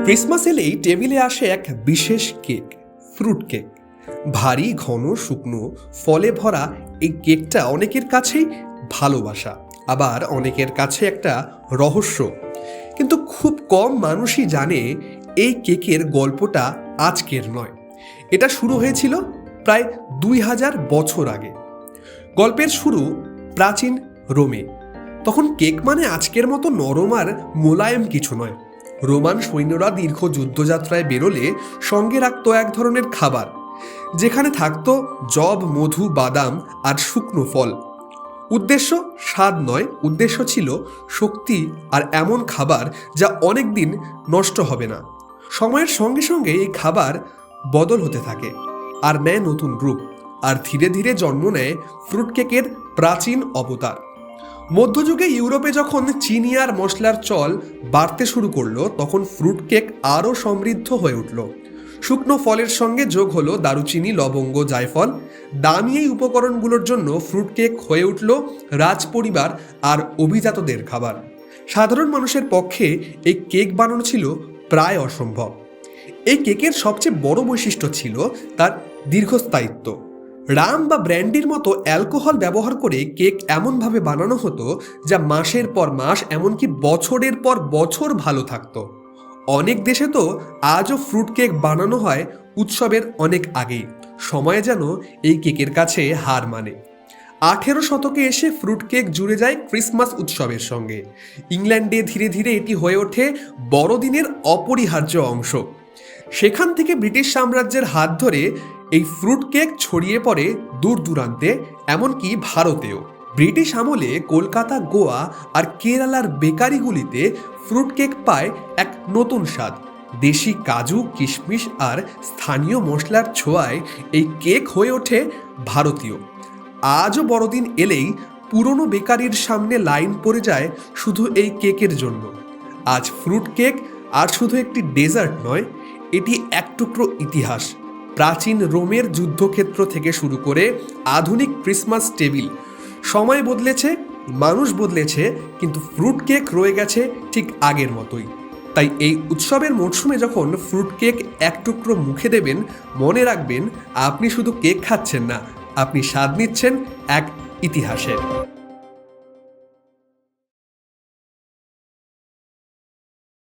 Christmas এলেই টেবিলে আসে এক বিশেষ কেক, ফ্রুট কেক। ভারী, ঘন, শুকনো, ফলে ভরা এই কেকটা অনেকের কাছেই ভালোবাসা, আবার অনেকের কাছে একটা রহস্য। কিন্তু খুব কম মানুষই জানে এই কেকের গল্পটা আজকের নয়। এটা শুরু হয়েছিল প্রায় 2000 বছর আগে। গল্পের শুরু প্রাচীন রোমে। তখন কেক মানে আজকের মতো নরম আর মোলায়েম কিছু নয়। রোমান সৈন্যরা দীর্ঘ যুদ্ধযাত্রায় বেরোলে সঙ্গে রাখত এক ধরনের খাবার, যেখানে থাকতো যব, মধু, বাদাম আর শুকনো ফল। উদ্দেশ্য স্বাদ নয়, উদ্দেশ্য ছিল শক্তি আর এমন খাবার যা অনেক দিন নষ্ট হবে না। সময়ের সঙ্গে সঙ্গে এই খাবার বদল হতে থাকে আর নেয় নতুন রূপ, আর ধীরে ধীরে জন্ম নেয় ফ্রুট কেকের প্রাচীন অবতার। মধ্যযুগে ইউরোপে যখন চিনি আর মশলার চল বাড়তে শুরু করলো, তখন ফ্রুট কেক আরও সমৃদ্ধ হয়ে উঠল। শুকনো ফলের সঙ্গে যোগ হলো দারুচিনি, লবঙ্গ, জায়ফল। দামি এই উপকরণগুলোর জন্য ফ্রুট কেক হয়ে উঠল রাজপরিবার আর অভিজাতদের খাবার। সাধারণ মানুষের পক্ষে এই কেক বানানো ছিল প্রায় অসম্ভব। এই কেকের সবচেয়ে বড় বৈশিষ্ট্য ছিল তার দীর্ঘস্থায়িত্ব। রাম বা ব্র্যান্ডির মতো অ্যালকোহল ব্যবহার করে কেক এমনভাবে বানানো হতো যা মাসের পর মাস, এমনকি বছরের পর বছর ভালো থাকতো। অনেক দেশে তো আজও ফ্রুট কেক বানানো হয় উৎসবের অনেক আগেই। সময় যেন এই কেকের কাছে হার মানে। 18 শতকে এসে ফ্রুট কেক জুড়ে যায় ক্রিসমাস উৎসবের সঙ্গে। ইংল্যান্ডে ধীরে ধীরে এটি হয়ে ওঠে বড়দিনের অপরিহার্য অংশ। সেখান থেকে ব্রিটিশ সাম্রাজ্যের হাত ধরে এই ফ্রুট কেক ছড়িয়ে পড়ে দূর দূরান্তে, এমনকি ভারতেও। ব্রিটিশ আমলে কলকাতা, গোয়া আর কেরালার বেকারিগুলিতে ফ্রুট কেক পায় এক নতুন স্বাদ। দেশি কাজু, কিশমিশ আর স্থানীয় মশলার ছোঁয়ায় এই কেক হয়ে ওঠে ভারতীয়। আজও বড়দিন এলেই পুরনো বেকারির সামনে লাইন পড়ে যায় শুধু এই কেকের জন্য। আজ ফ্রুট কেক আর শুধু একটি ডেজার্ট নয়, এটি এক টুকরো ইতিহাস। প্রাচীন রোমের যুদ্ধক্ষেত্র থেকে শুরু করে আধুনিক ক্রিসমাস টেবিল। সময় বদলেছে, মানুষ বদলেছে, কিন্তু ফ্রুট কেক রয়ে গেছে ঠিক আগের মতোই। তাই এই উৎসবের মরশুমে যখন ফ্রুট কেক এক টুকরো মুখে দেবেন, মনে রাখবেন আপনি শুধু কেক খাচ্ছেন না, আপনি স্বাদ নিচ্ছেন এক ইতিহাসের।